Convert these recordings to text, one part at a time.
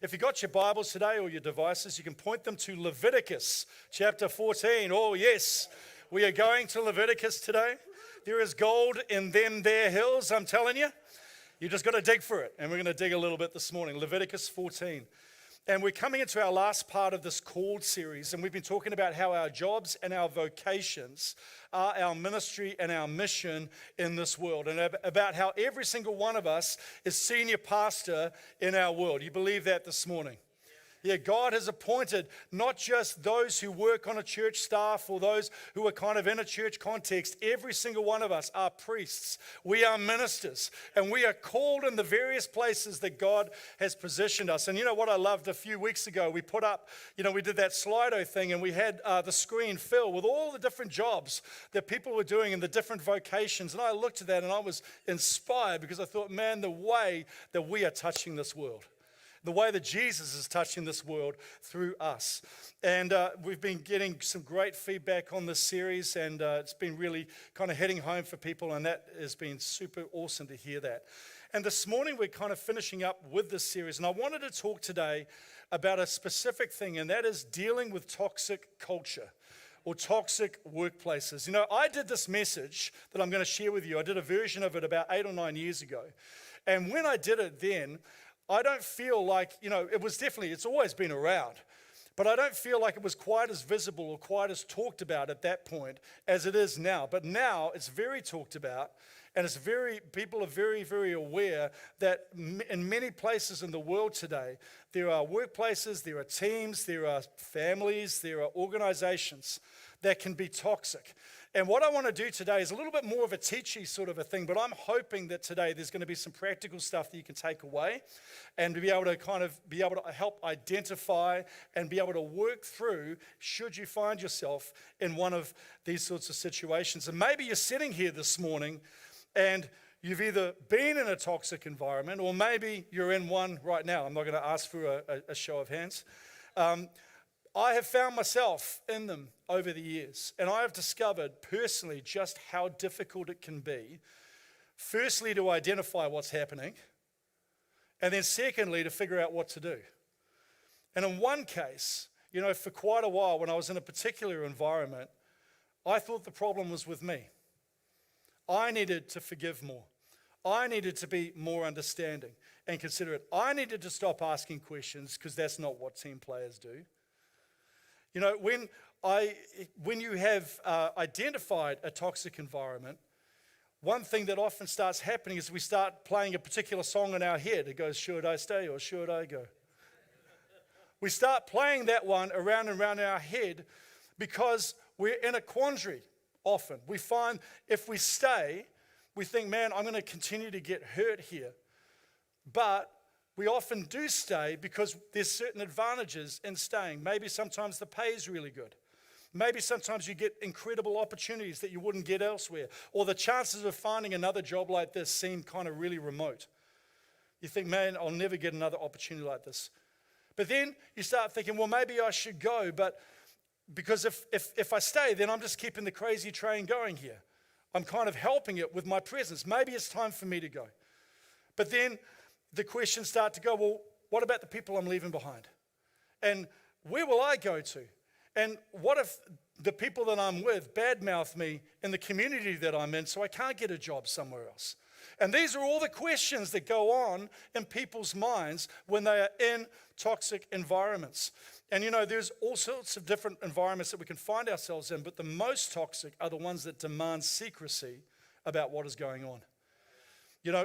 If you got your Bibles today or your devices, you can point them to Leviticus chapter 14. Oh, yes, we are going to Leviticus today. There is gold in them there hills, I'm telling you. You just got to dig for it. And we're going to dig a little bit this morning. Leviticus 14. And we're coming into our last part of this Called series, and we've been talking about how our jobs and our vocations are our ministry and our mission in this world, and about how every single one of us is senior pastor in our world. You believe that this morning? Yeah, God has appointed not just those who work on a church staff or those who are kind of in a church context. Every single one of us are priests. We are ministers, and we are called in the various places that God has positioned us. And you know what I loved a few weeks ago? We put up, we did that Slido thing, and we had the screen fill with all the different jobs that people were doing in the different vocations. And I looked at that and I was inspired because I thought, man, the way that we are touching this world, the way that Jesus is touching this world through us. And we've been getting some great feedback on this series, and it's been really kind of hitting home for people, and that has been super awesome to hear that. And this morning we're kind of finishing up with this series, and I wanted to talk today about a specific thing, and that is dealing with toxic culture or toxic workplaces. I did this message that I'm going to share with you. I did a version of it about 8 or 9 years ago. And when I did it then, I don't feel like, it's always been around, but I don't feel like it was quite as visible or quite as talked about at that point as it is now. But now it's very talked about, and people are very, very aware that in many places in the world today, there are workplaces, there are teams, there are families, there are organizations that can be toxic. And what I want to do today is a little bit more of a teachy sort of a thing, but I'm hoping that today there's going to be some practical stuff that you can take away and to be able to help identify and be able to work through should you find yourself in one of these sorts of situations. And maybe you're sitting here this morning and you've either been in a toxic environment or maybe you're in one right now. I'm not going to ask for a show of hands. I have found myself in them over the years, and I have discovered personally just how difficult it can be, firstly to identify what's happening, and then secondly to figure out what to do. And in one case, for quite a while when I was in a particular environment, I thought the problem was with me. I needed to forgive more. I needed to be more understanding and considerate. I needed to stop asking questions because that's not what team players do. When you have identified a toxic environment, one thing that often starts happening is we start playing a particular song in our head. It goes, should I stay or should I go? We start playing that one around and around in our head because we're in a quandary often. We find if we stay, we think, man, I'm going to continue to get hurt here. But we often do stay because there's certain advantages in staying. Maybe sometimes the pay is really good. Maybe sometimes you get incredible opportunities that you wouldn't get elsewhere. Or the chances of finding another job like this seem kind of really remote. You think, man, I'll never get another opportunity like this. But then you start thinking, well, maybe I should go. But because if I stay, then I'm just keeping the crazy train going here. I'm kind of helping it with my presence. Maybe it's time for me to go. But then the questions start to go, well, what about the people I'm leaving behind? And where will I go to? And what if the people that I'm with badmouth me in the community that I'm in so I can't get a job somewhere else? And these are all the questions that go on in people's minds when they are in toxic environments. And there's all sorts of different environments that we can find ourselves in, but the most toxic are the ones that demand secrecy about what is going on.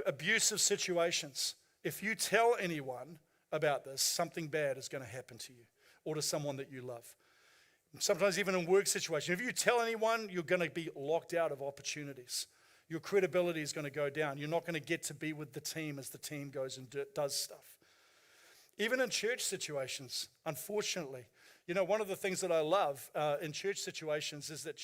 Abusive situations. If you tell anyone about this, something bad is going to happen to you or to someone that you love. Sometimes even in work situations. If you tell anyone, you're going to be locked out of opportunities. Your credibility is going to go down. You're not going to get to be with the team as the team goes and does stuff. Even in church situations, unfortunately. One of the things that I love in church situations is that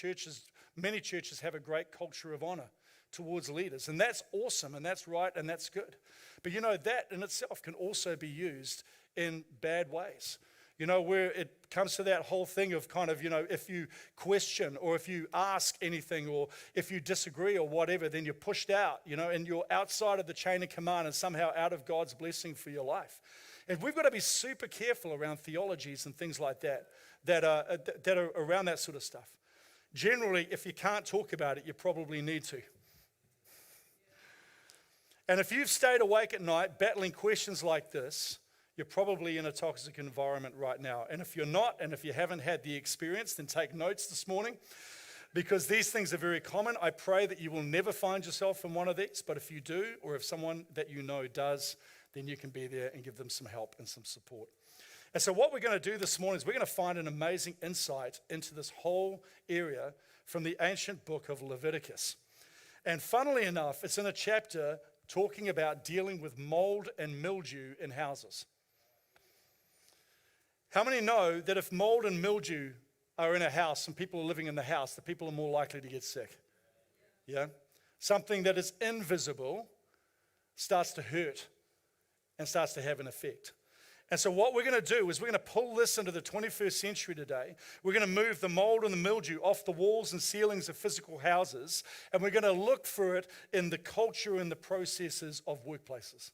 many churches have a great culture of honor towards leaders. And that's awesome, and that's right, and that's good. But that in itself can also be used in bad ways. Where it comes to that whole thing of kind of, if you question or if you ask anything or if you disagree or whatever, then you're pushed out, and you're outside of the chain of command and somehow out of God's blessing for your life. And we've got to be super careful around theologies and things like that are around that sort of stuff. Generally, if you can't talk about it, you probably need to. And if you've stayed awake at night battling questions like this, you're probably in a toxic environment right now. And if you're not, and if you haven't had the experience, then take notes this morning, because these things are very common. I pray that you will never find yourself in one of these, but if you do, or if someone that you know does, then you can be there and give them some help and some support. And so what we're going to do this morning is we're going to find an amazing insight into this whole area from the ancient book of Leviticus. And funnily enough, it's in a chapter talking about dealing with mold and mildew in houses. How many know that if mold and mildew are in a house and people are living in the house, the people are more likely to get sick? Yeah? Something that is invisible starts to hurt and starts to have an effect. And so what we're going to do is we're going to pull this into the 21st century today. We're going to move the mold and the mildew off the walls and ceilings of physical houses, and we're going to look for it in the culture and the processes of workplaces.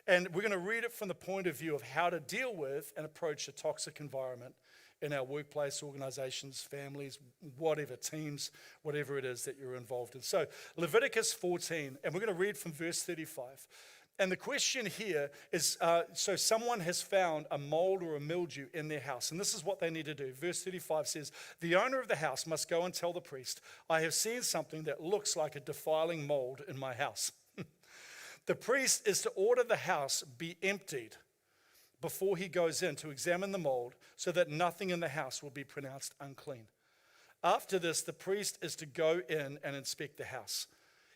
And we're going to read it from the point of view of how to deal with and approach a toxic environment in our workplace, organizations, families, whatever, teams, whatever it is that you're involved in. So Leviticus 14, and we're going to read from verse 35. And the question here is, so someone has found a mold or a mildew in their house, and this is what they need to do. Verse 35 says, the owner of the house must go and tell the priest, I have seen something that looks like a defiling mold in my house. The priest is to order the house be emptied before he goes in to examine the mold, so that nothing in the house will be pronounced unclean. After this, the priest is to go in and inspect the house.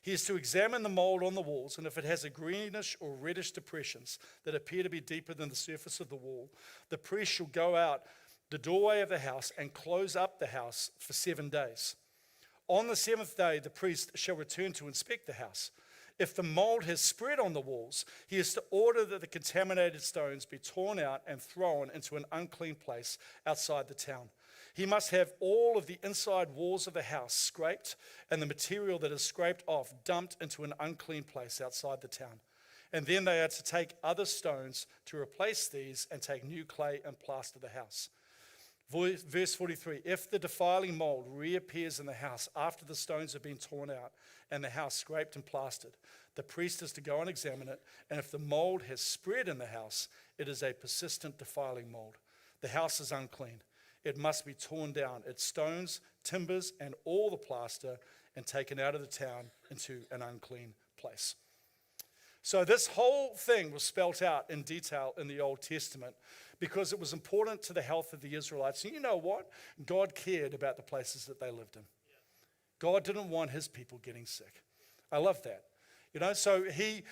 He is to examine the mold on the walls, and if it has a greenish or reddish depressions that appear to be deeper than the surface of the wall, the priest shall go out the doorway of the house and close up the house for 7 days. On the seventh day, the priest shall return to inspect the house. If the mold has spread on the walls, he is to order that the contaminated stones be torn out and thrown into an unclean place outside the town. He must have all of the inside walls of the house scraped, and the material that is scraped off dumped into an unclean place outside the town. And then they are to take other stones to replace these and take new clay and plaster the house. Verse 43, if the defiling mold reappears in the house after the stones have been torn out and the house scraped and plastered, the priest is to go and examine it, and if the mold has spread in the house, it is a persistent defiling mold. The house is unclean. It must be torn down, its stones, timbers, and all the plaster, and taken out of the town into an unclean place. So this whole thing was spelt out in detail in the Old Testament because it was important to the health of the Israelites. And you know what? God cared about the places that they lived in. God didn't want his people getting sick. I love that. You know, so he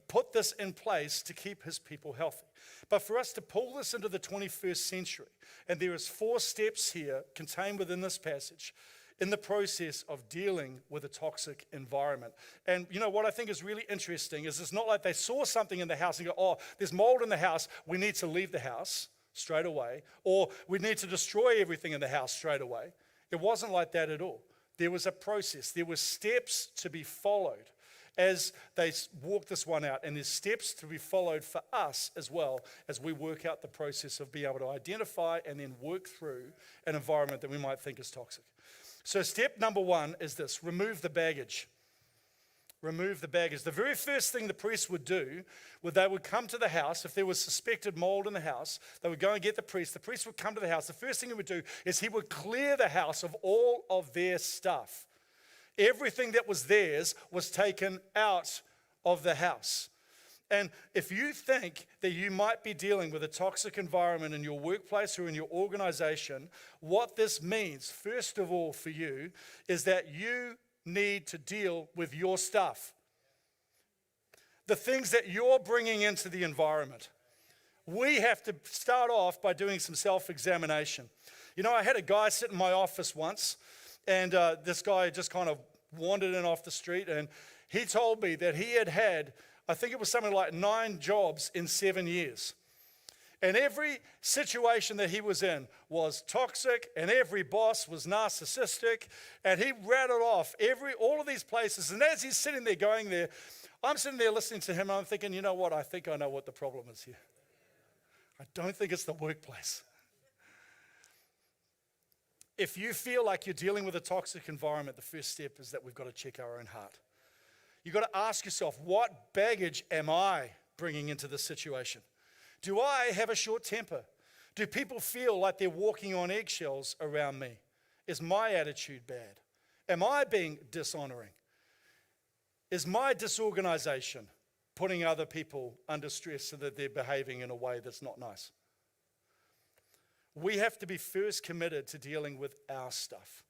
put this in place to keep his people healthy. But for us to pull this into the 21st century, and there is 4 steps here contained within this passage in the process of dealing with a toxic environment. And you know what I think is really interesting is it's not like they saw something in the house and go, oh, there's mold in the house, we need to leave the house straight away, or we need to destroy everything in the house straight away. It wasn't like that at all. There was a process. There were steps to be followed as they walk this one out, and there's steps to be followed for us as well as we work out the process of being able to identify and then work through an environment that we might think is toxic. So step number 1 is this: remove the baggage. Remove the baggage. The very first thing the priest would do was they would come to the house. If there was suspected mold in the house, they would go and get the priest. The priest would come to the house. The first thing he would do is he would clear the house of all of their stuff. Everything that was theirs was taken out of the house. And if you think that you might be dealing with a toxic environment in your workplace or in your organization, what this means, first of all for you, is that you need to deal with your stuff. The things that you're bringing into the environment. We have to start off by doing some self-examination. You know, I had a guy sit in my office once, and this guy just kind of wandered in off the street, and he told me that he had, I think it was something like 9 jobs in 7 years. And every situation that he was in was toxic, and every boss was narcissistic, and he rattled off all of these places. And as he's sitting there going there, I'm sitting there listening to him, and I'm thinking, you know what? I think I know what the problem is here. I don't think it's the workplace. If you feel like you're dealing with a toxic environment, the first step is that we've got to check our own heart. You've got to ask yourself, what baggage am I bringing into this situation? Do I have a short temper? Do people feel like they're walking on eggshells around me? Is my attitude bad? Am I being dishonoring? Is my disorganization putting other people under stress so that they're behaving in a way that's not nice? We have to be first committed to dealing with our stuff.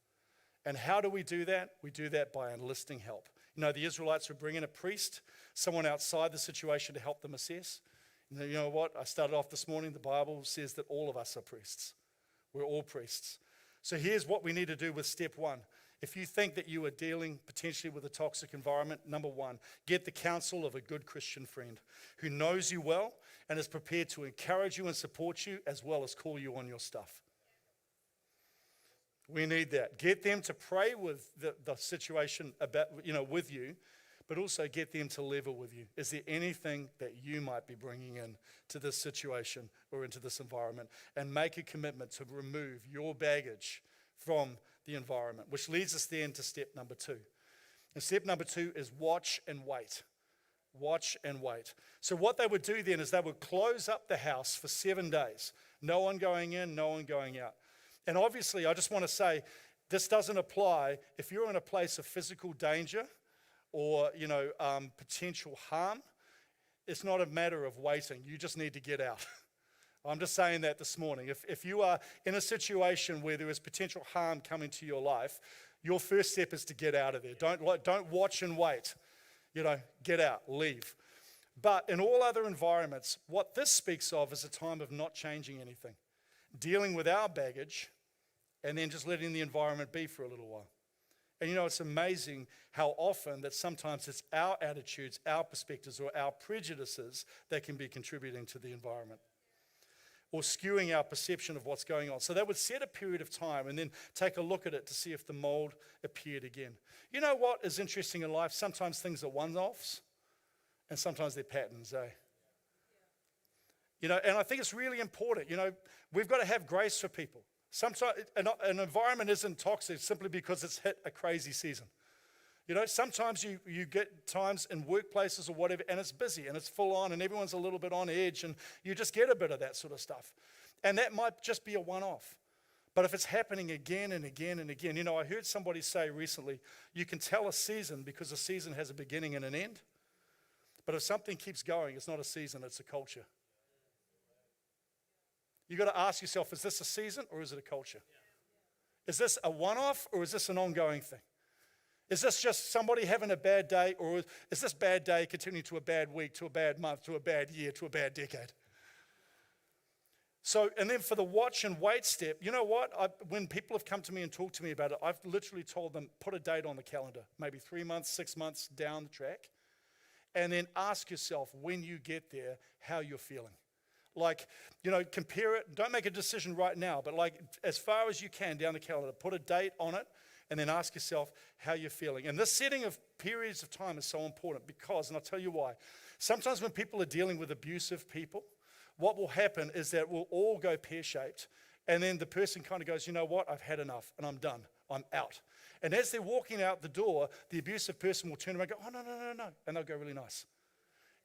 And how do we do that? We do that by enlisting help. You know, the Israelites were bringing a priest, someone outside the situation to help them assess. You know what? I started off this morning, the Bible says that all of us are priests. We're all priests. So here's what we need to do with step one. If you think that you are dealing potentially with a toxic environment, number one, get the counsel of a good Christian friend who knows you well and is prepared to encourage you and support you as well as call you on your stuff. We need that. Get them to pray with the situation about, with you, but also get them to level with you. Is there anything that you might be bringing in to this situation or into this environment? And make a commitment to remove your baggage from the environment, which leads us then to step number two. And step number two is watch and wait. Watch and wait. So what they would do then is they would close up the house for 7 days. No one going in, no one going out. And obviously, I just want to say, this doesn't apply if you're in a place of physical danger or, potential harm. It's not a matter of waiting. You just need to get out. I'm just saying that this morning. If you are in a situation where there is potential harm coming to your life, your first step is to get out of there. Don't watch and wait. Get out, leave. But in all other environments, what this speaks of is a time of not changing anything, dealing with our baggage, and then just letting the environment be for a little while. And it's amazing how often that sometimes it's our attitudes, our perspectives, or our prejudices that can be contributing to the environment, or skewing our perception of what's going on. So they would set a period of time and then take a look at it to see if the mold appeared again. You know what is interesting in life? Sometimes things are one-offs and sometimes they're patterns, eh? And I think it's really important. We've got to have grace for people. Sometimes an environment isn't toxic simply because it's hit a crazy season. Sometimes you get times in workplaces or whatever, and it's busy and it's full on and everyone's a little bit on edge, and you just get a bit of that sort of stuff. And that might just be a one-off. But if it's happening again and again and again, I heard somebody say recently, you can tell a season because a season has a beginning and an end. But if something keeps going, it's not a season, it's a culture. You've got to ask yourself, is this a season or is it a culture? Is this a one-off or is this an ongoing thing? Is this just somebody having a bad day, or is this bad day continuing to a bad week, to a bad month, to a bad year, to a bad decade? So, and then for the watch and wait step, you know what? When people have come to me and talked to me about it, I've literally told them, put a date on the calendar, maybe 3 months, 6 months down the track, and then ask yourself when you get there how you're feeling. Compare it. Don't make a decision right now, but as far as you can down the calendar, put a date on it, and then ask yourself how you're feeling. And this setting of periods of time is so important because, and I'll tell you why, sometimes when people are dealing with abusive people, what will happen is that we'll all go pear-shaped, and then the person kind of goes, you know what, I've had enough, and I'm done, I'm out. And as they're walking out the door, the abusive person will turn around and go, oh, no, and they'll go really nice.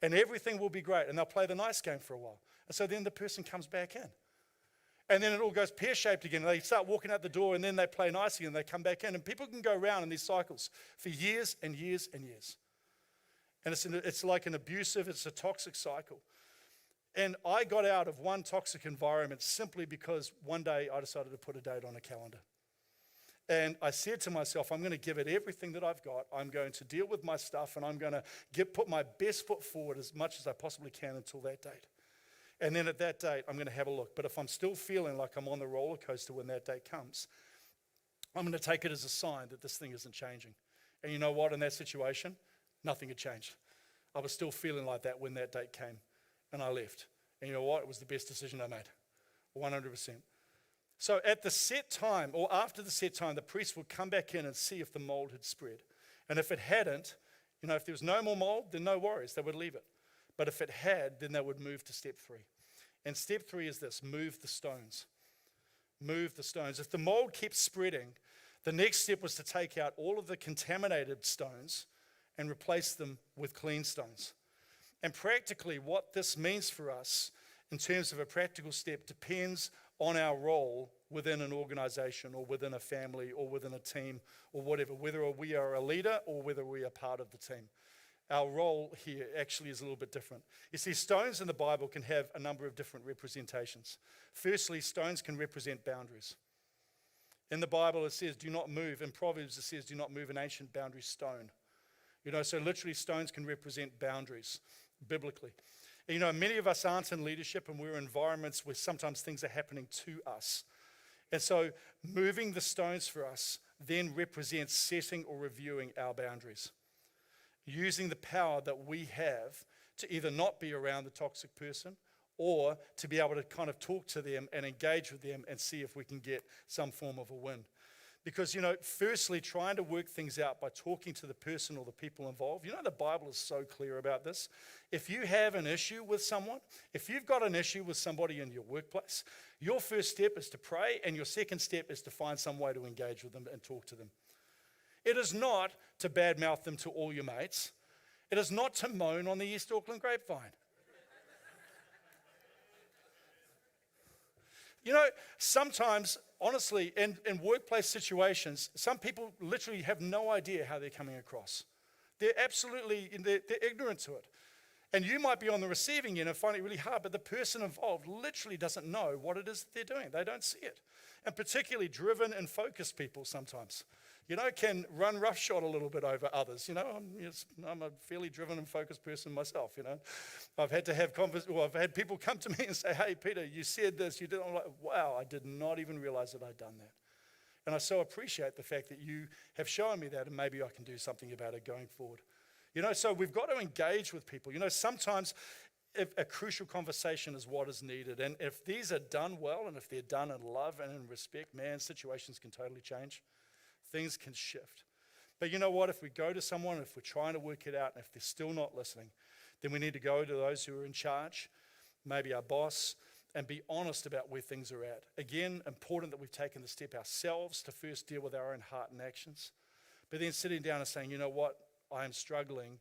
And everything will be great, and they'll play the nice game for a while. And so then the person comes back in. And then it all goes pear-shaped again. They start walking out the door, and then they play nicely, and they come back in. And people can go around in these cycles for years and years and years. And it's like an abusive, it's a toxic cycle. And I got out of one toxic environment simply because one day I decided to put a date on a calendar. And I said to myself, I'm going to give it everything that I've got. I'm going to deal with my stuff, and I'm going to put my best foot forward as much as I possibly can until that date. And then at that date, I'm going to have a look. But if I'm still feeling like I'm on the roller coaster when that date comes, I'm going to take it as a sign that this thing isn't changing. And you know what? In that situation, nothing had changed. I was still feeling like that when that date came, and I left. And you know what? It was the best decision I made, 100%. So at the set time, or after the set time, the priest would come back in and see if the mold had spread. And if it hadn't, If there was no more mold, then no worries, they would leave it. But if it had, then they would move to step 3. And step 3 is this: move the stones. Move the stones. If the mold kept spreading, the next step was to take out all of the contaminated stones and replace them with clean stones. And practically what this means for us in terms of a practical step depends on our role within an organization or within a family or within a team or whatever, whether we are a leader or whether we are part of the team. Our role here actually is a little bit different. You see, stones in the Bible can have a number of different representations. Firstly, stones can represent boundaries. In the Bible it says, do not move. In Proverbs it says, do not move an ancient boundary stone. So literally stones can represent boundaries biblically. And many of us aren't in leadership, and we're in environments where sometimes things are happening to us. And so moving the stones for us then represents setting or reviewing our boundaries. Using the power that we have to either not be around the toxic person or to be able to kind of talk to them and engage with them and see if we can get some form of a win. Because, firstly, trying to work things out by talking to the person or the people involved. The Bible is so clear about this. If you have an issue with someone, if you've got an issue with somebody in your workplace, your first step is to pray, and your second step is to find some way to engage with them and talk to them. It is not to badmouth them to all your mates. It is not to moan on the East Auckland grapevine. Sometimes, honestly, in workplace situations, some people literally have no idea how they're coming across. They're ignorant to it. And you might be on the receiving end and find it really hard, but the person involved literally doesn't know what it is that they're doing. They don't see it. And particularly driven and focused people sometimes, can run roughshod a little bit over others. I'm a fairly driven and focused person myself, I've had to have I've had people come to me and say, hey, Peter, you said this, you did. I'm like, wow, I did not even realize that I'd done that. And I so appreciate the fact that you have shown me that, and maybe I can do something about it going forward. So we've got to engage with people. Sometimes if a crucial conversation is what is needed. And if these are done well, and if they're done in love and in respect, man, situations can totally change. Things can shift. But you know what? If we go to someone, if we're trying to work it out, and if they're still not listening, then we need to go to those who are in charge, maybe our boss, and be honest about where things are at. Again, important that we've taken the step ourselves to first deal with our own heart and actions. But then sitting down and saying, you know what? I am struggling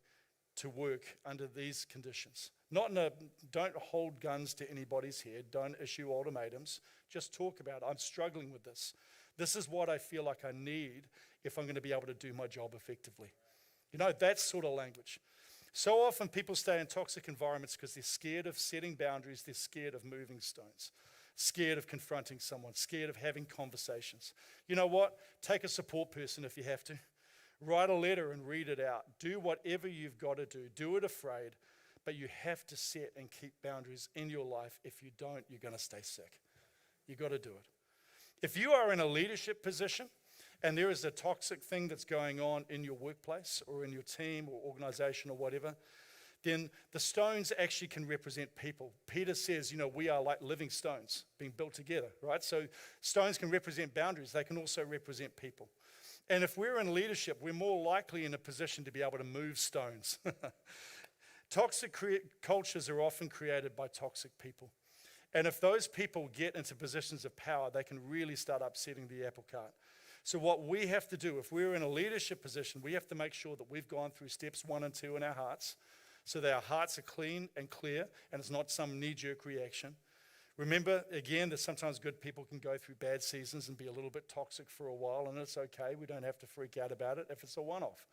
to work under these conditions. Don't hold guns to anybody's head. Don't issue ultimatums. Just talk about it. I'm struggling with this. This is what I feel like I need if I'm going to be able to do my job effectively. That sort of language. So often people stay in toxic environments because they're scared of setting boundaries. They're scared of moving stones. Scared of confronting someone. Scared of having conversations. You know what? Take a support person if you have to. Write a letter and read it out. Do whatever you've got to do. Do it afraid. But you have to set and keep boundaries in your life. If you don't, you're going to stay sick. You've got to do it. If you are in a leadership position and there is a toxic thing that's going on in your workplace or in your team or organization or whatever, then the stones actually can represent people. Peter says, we are like living stones being built together, right? So stones can represent boundaries. They can also represent people. And if we're in leadership, we're more likely in a position to be able to move stones. Toxic cultures are often created by toxic people. And if those people get into positions of power, they can really start upsetting the apple cart. So what we have to do, if we're in a leadership position, we have to make sure that we've gone through steps 1 and 2 in our hearts, so that our hearts are clean and clear, and it's not some knee-jerk reaction. Remember, again, that sometimes good people can go through bad seasons and be a little bit toxic for a while, and it's okay. We don't have to freak out about it if it's a one-off.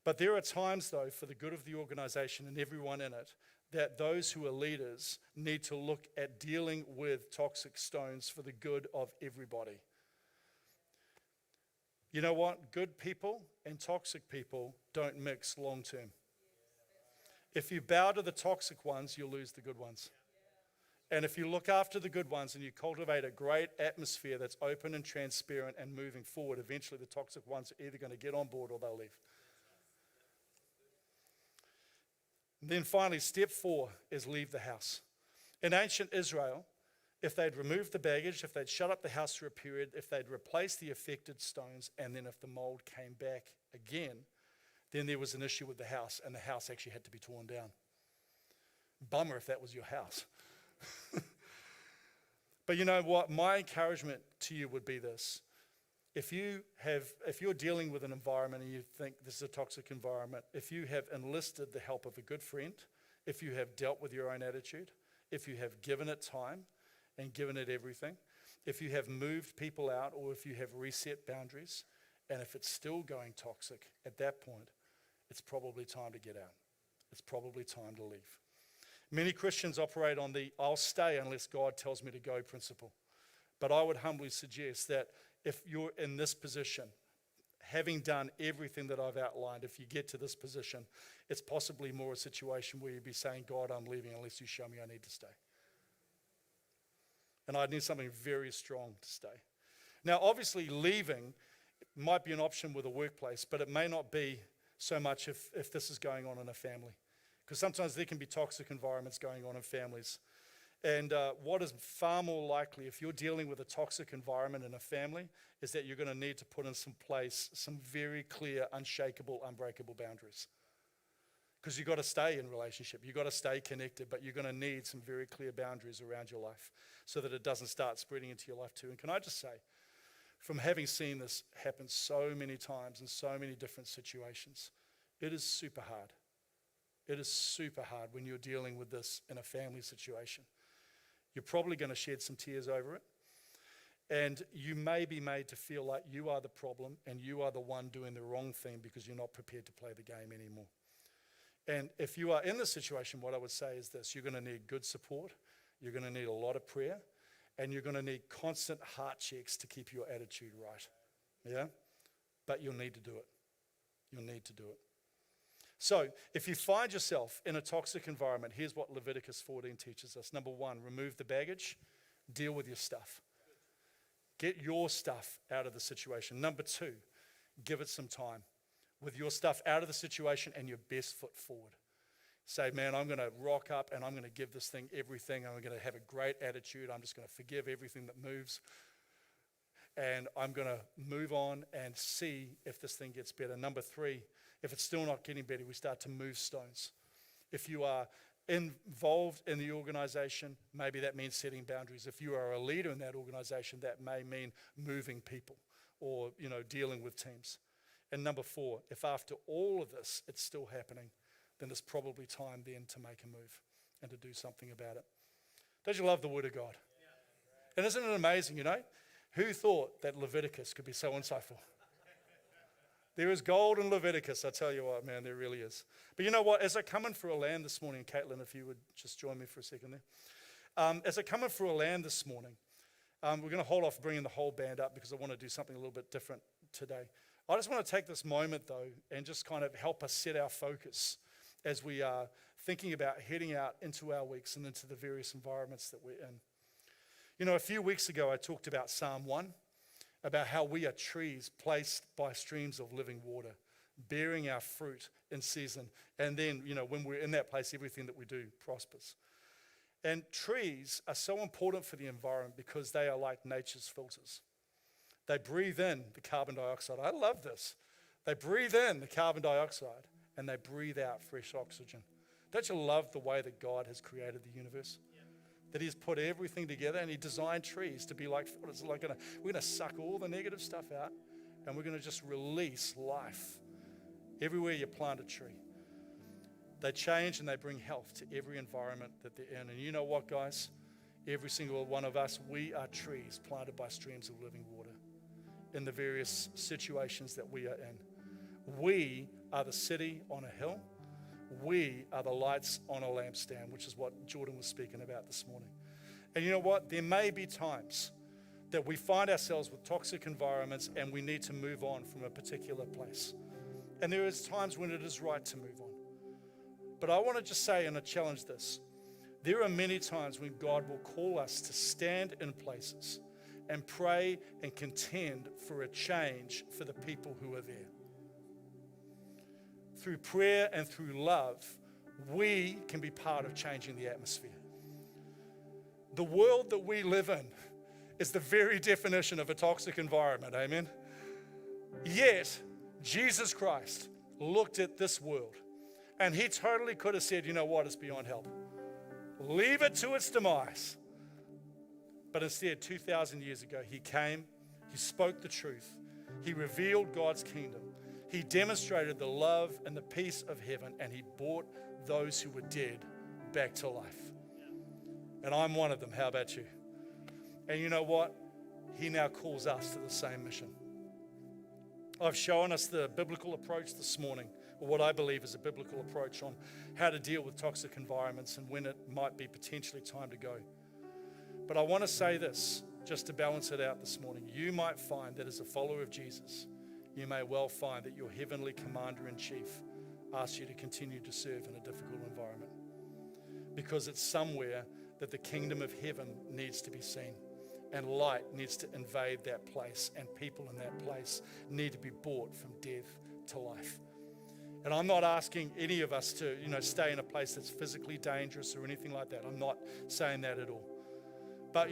But there are times, though, for the good of the organization and everyone in it, that those who are leaders need to look at dealing with toxic stones for the good of everybody. You know what? Good people and toxic people don't mix long term. If you bow to the toxic ones, you'll lose the good ones. And if you look after the good ones and you cultivate a great atmosphere that's open and transparent and moving forward, eventually the toxic ones are either going to get on board or they'll leave. And then finally, step 4 is leave the house. In ancient Israel, if they'd removed the baggage, if they'd shut up the house for a period, if they'd replaced the affected stones, and then if the mold came back again, then there was an issue with the house, and the house actually had to be torn down. Bummer if that was your house. But you know what? My encouragement to you would be this. If you're dealing with an environment and you think this is a toxic environment, if you have enlisted the help of a good friend, if you have dealt with your own attitude, if you have given it time and given it everything, if you have moved people out, or if you have reset boundaries, and if it's still going toxic, at that point, it's probably time to get out. It's probably time to leave. Many Christians operate on the I'll stay unless God tells me to go principle. But I would humbly suggest that if you're in this position, having done everything that I've outlined, if you get to this position, it's possibly more a situation where you'd be saying, God, I'm leaving unless you show me I need to stay. And I need something very strong to stay. Now, obviously, leaving might be an option with a workplace, but it may not be so much if this is going on in a family. Because sometimes there can be toxic environments going on in families. And what is far more likely, if you're dealing with a toxic environment in a family, is that you're going to need to put in some very clear, unshakable, unbreakable boundaries. Because you've got to stay in relationship, you've got to stay connected, but you're going to need some very clear boundaries around your life so that it doesn't start spreading into your life too. And can I just say, from having seen this happen so many times in so many different situations, it is super hard. It is super hard when you're dealing with this in a family situation. You're probably going to shed some tears over it. And you may be made to feel like you are the problem and you are the one doing the wrong thing because you're not prepared to play the game anymore. And if you are in this situation, what I would say is this: you're going to need good support, you're going to need a lot of prayer, and you're going to need constant heart checks to keep your attitude right. Yeah? But you'll need to do it. You'll need to do it. So, if you find yourself in a toxic environment, here's what Leviticus 14 teaches us. Number one, remove the baggage, deal with your stuff. Get your stuff out of the situation. Number two, give it some time. With your stuff out of the situation and your best foot forward. Say, man, I'm going to rock up and I'm going to give this thing everything. I'm going to have a great attitude. I'm just going to forgive everything that moves. And I'm going to move on and see if this thing gets better. Number three, if it's still not getting better, we start to move stones. If you are involved in the organization, maybe that means setting boundaries. If you are a leader in that organization, that may mean moving people or, dealing with teams. And number four, if after all of this it's still happening, then it's probably time then to make a move and to do something about it. Don't you love the Word of God? And isn't it amazing, Who thought that Leviticus could be so insightful? There is gold in Leviticus, I tell you what, man, there really is. But you know what? As I come in for a land this morning, Caitlin, if you would just join me for a second there. As I come in for a land this morning, we're going to hold off bringing the whole band up because I want to do something a little bit different today. I just want to take this moment, though, and just kind of help us set our focus as we are thinking about heading out into our weeks and into the various environments that we're in. A few weeks ago, I talked about Psalm 1, about how we are trees placed by streams of living water, bearing our fruit in season. And then, when we're in that place, everything that we do prospers. And trees are so important for the environment because they are like nature's filters. They breathe in the carbon dioxide. I love this. They breathe in the carbon dioxide and they breathe out fresh oxygen. Don't you love the way that God has created the universe? Yeah. That He's put everything together and He designed trees to be like filters. We're going to suck all the negative stuff out and we're going to just release life everywhere you plant a tree. They change and they bring health to every environment that they're in. And you know what, guys? Every single one of us, we are trees planted by streams of living water in the various situations that we are in. We are the city on a hill. We are the lights on a lampstand, which is what Jordan was speaking about this morning. And you know what? There may be times that we find ourselves with toxic environments and we need to move on from a particular place. And there is times when it is right to move on. But I want to just say and challenge this. There are many times when God will call us to stand in places and pray and contend for a change for the people who are there. Through prayer and through love, we can be part of changing the atmosphere. The world that we live in is the very definition of a toxic environment, amen? Yet, Jesus Christ looked at this world, and he totally could have said, you know what, it's beyond help. Leave it to its demise. But instead, 2,000 years ago, he came, he spoke the truth, he revealed God's kingdom, he demonstrated the love and the peace of heaven, and he brought those who were dead back to life. And I'm one of them. How about you? And you know what? He now calls us to the same mission. I've shown us the biblical approach this morning, or what I believe is a biblical approach on how to deal with toxic environments and when it might be potentially time to go. But I want to say this, just to balance it out this morning. You might find that as a follower of Jesus, you may well find that your heavenly commander-in-chief asks you to continue to serve in a difficult environment, because it's somewhere that the kingdom of heaven needs to be seen, and light needs to invade that place, and people in that place need to be brought from death to life. And I'm not asking any of us to, stay in a place that's physically dangerous or anything like that. I'm not saying that at all. But,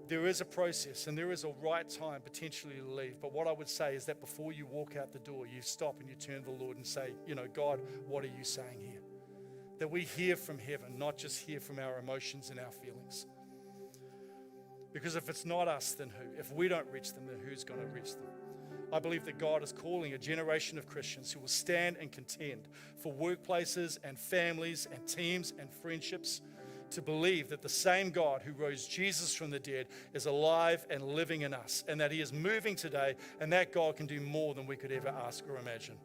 there is a process and there is a right time potentially to leave. But what I would say is that before you walk out the door, you stop and you turn to the Lord and say, God, what are you saying here? That we hear from heaven, not just hear from our emotions and our feelings. Because if it's not us, then who? If we don't reach them, then who's going to reach them? I believe that God is calling a generation of Christians who will stand and contend for workplaces and families and teams and friendships, to believe that the same God who rose Jesus from the dead is alive and living in us, and that he is moving today, and that God can do more than we could ever ask or imagine.